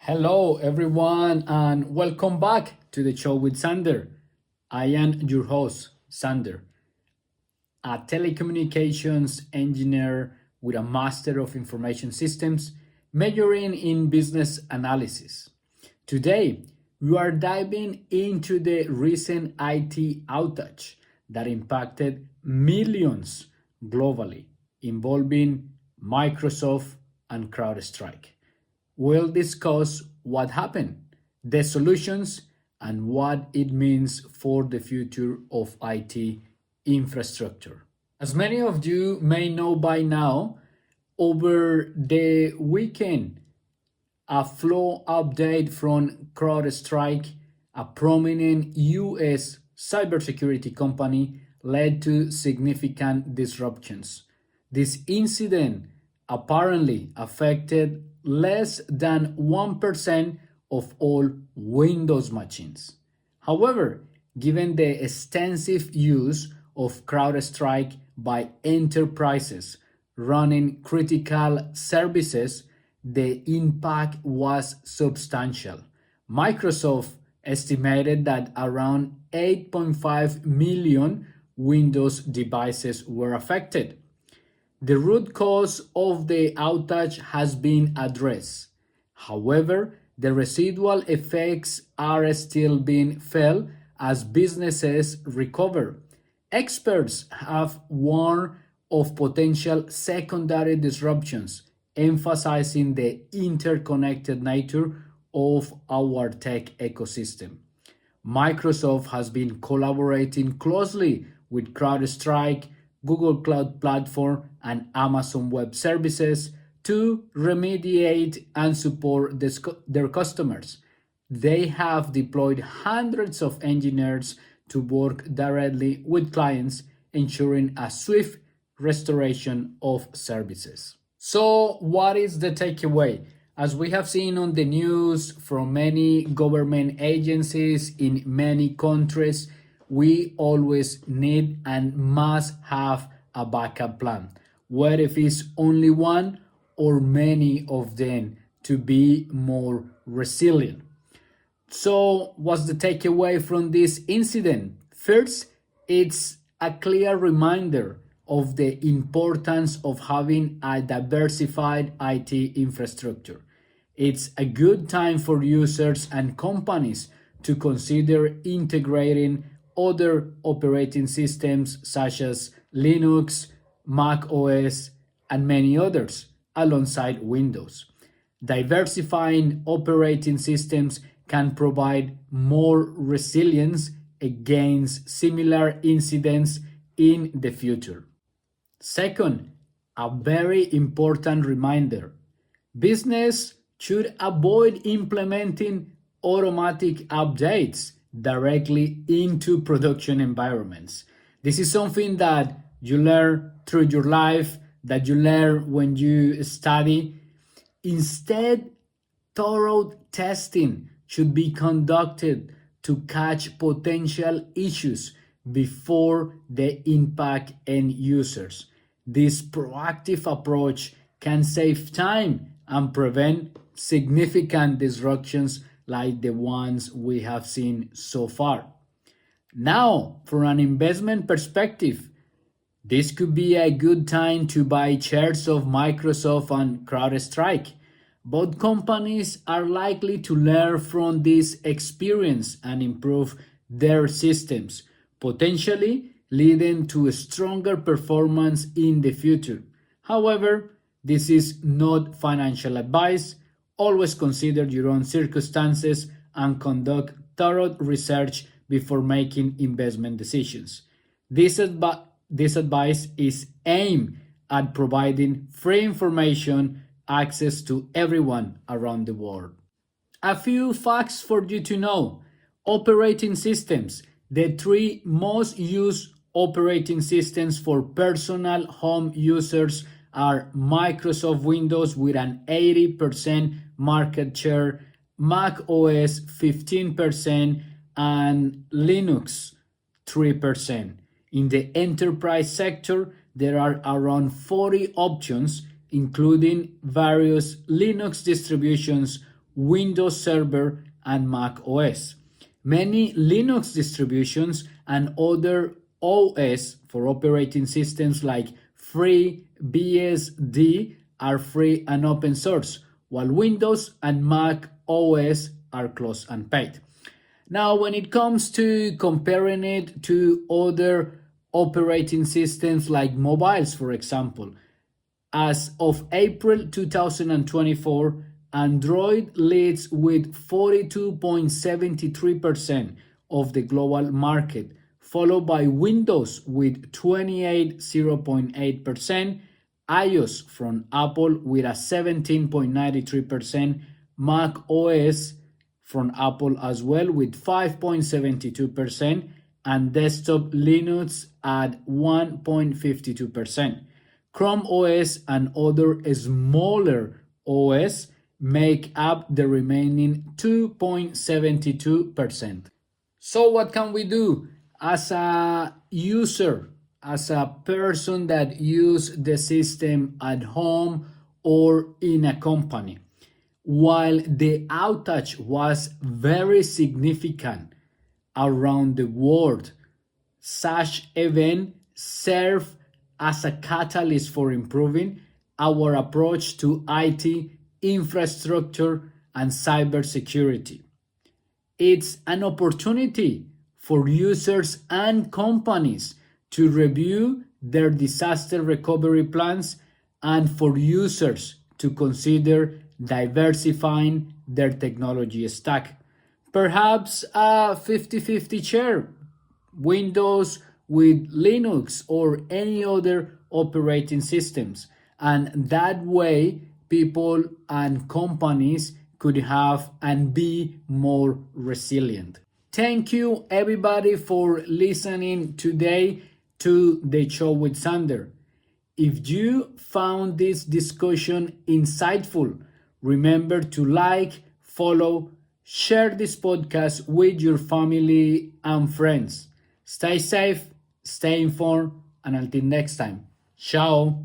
Hello, everyone, and welcome back to the show with Xander. I am your host, Xander, a telecommunications engineer with a Master of Information Systems, majoring in business analysis. Today, we are diving into the recent IT outage that impacted millions globally, involving Microsoft and CrowdStrike. We'll discuss what happened, the solutions, and what it means for the future of IT infrastructure. As many of you may know by now, over the weekend, a flow update from CrowdStrike, a prominent US cybersecurity company, led to significant disruptions. This incident apparently affected less than 1% of all Windows machines. However, given the extensive use of CrowdStrike by enterprises running critical services, the impact was substantial. Microsoft estimated that around 8.5 million Windows devices were affected. The root cause of the outage has been addressed. However, the residual effects are still being felt as businesses recover. Experts have warned of potential secondary disruptions, emphasizing the interconnected nature of our tech ecosystem. Microsoft has been collaborating closely with CrowdStrike, Google Cloud Platform, and Amazon Web Services to remediate and support their customers. They have deployed hundreds of engineers to work directly with clients, ensuring a swift restoration of services. So, what is the takeaway? As we have seen on the news from many government agencies in many countries, we always need and must have a backup plan, whether if it's only one or many of them, to be more resilient. So, what's the takeaway from this incident? First, it's a clear reminder of the importance of having a diversified IT infrastructure. It's a good time for users and companies to consider integrating other operating systems such as Linux, macOS, and many others alongside Windows. Diversifying operating systems can provide more resilience against similar incidents in the future. Second, a very important reminder: business should avoid implementing automatic updates directly into production environments. This is something that you learn through your life, that you learn when you study. Instead, thorough testing should be conducted to catch potential issues before they impact end users. This proactive approach can save time and prevent significant disruptions like the ones we have seen so far. Now, from an investment perspective, this could be a good time to buy shares of Microsoft and CrowdStrike. Both companies are likely to learn from this experience and improve their systems, potentially leading to a stronger performance in the future. However, this is not financial advice. Always consider your own circumstances and conduct thorough research before making investment decisions. This advice is aimed at providing free information access to everyone around the world. A few facts for you to know. Operating systems. The three most used operating systems for personal home users are Microsoft Windows with an 80% market share, Mac OS 15%, and Linux 3%. In the enterprise sector, there are around 40 options, including various Linux distributions, Windows Server, and Mac OS. Many Linux distributions and other OS for operating systems like FreeBSD are free and open source, while Windows and Mac OS are closed and paid. Now, when it comes to comparing it to other operating systems like mobiles, for example, as of April 2024, Android leads with 42.73% of the global market, followed by Windows with 28.08%, iOS from Apple with a 17.93%, Mac OS from Apple as well with 5.72%, and desktop Linux at 1.52%. Chrome OS and other smaller OS make up the remaining 2.72%. So what can we do as a user, as a person that use the system at home or in a company? While the outage was very significant around the world, such event served as a catalyst for improving our approach to IT, infrastructure, and cybersecurity. It's an opportunity for users and companies to review their disaster recovery plans and for users to consider diversifying their technology stack. Perhaps a 50-50 share, Windows with Linux or any other operating systems. And that way, people and companies could have and be more resilient. Thank you, everybody, for listening today to the show with Xander. If you found this discussion insightful, remember to like, follow, share this podcast with your family and friends. Stay safe, stay informed, and until next time, ciao.